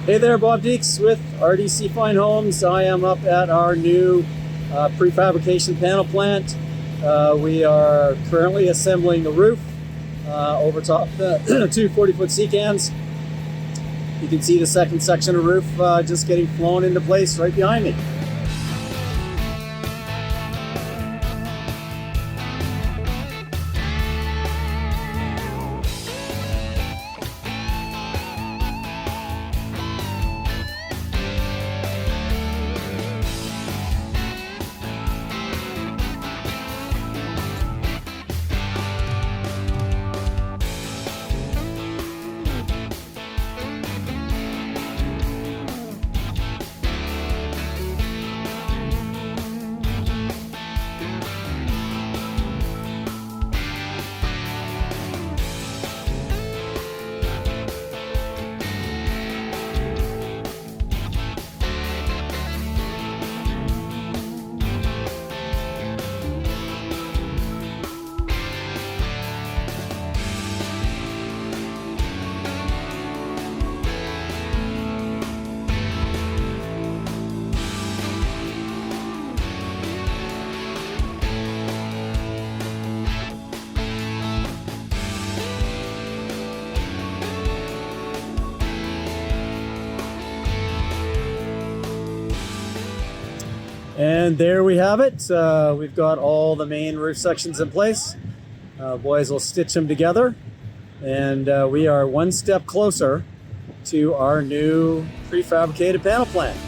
Hey there, Bob Deeks with RDC Fine Homes. I am up at our new prefabrication panel plant. We are currently assembling the roof over top the two 40-foot C-cans. You can see the second section of roof just getting flown into place right behind me. And there we have it. We've got all the main roof sections in place. Boys will stitch them together. And we are one step closer to our new prefabricated panel plant.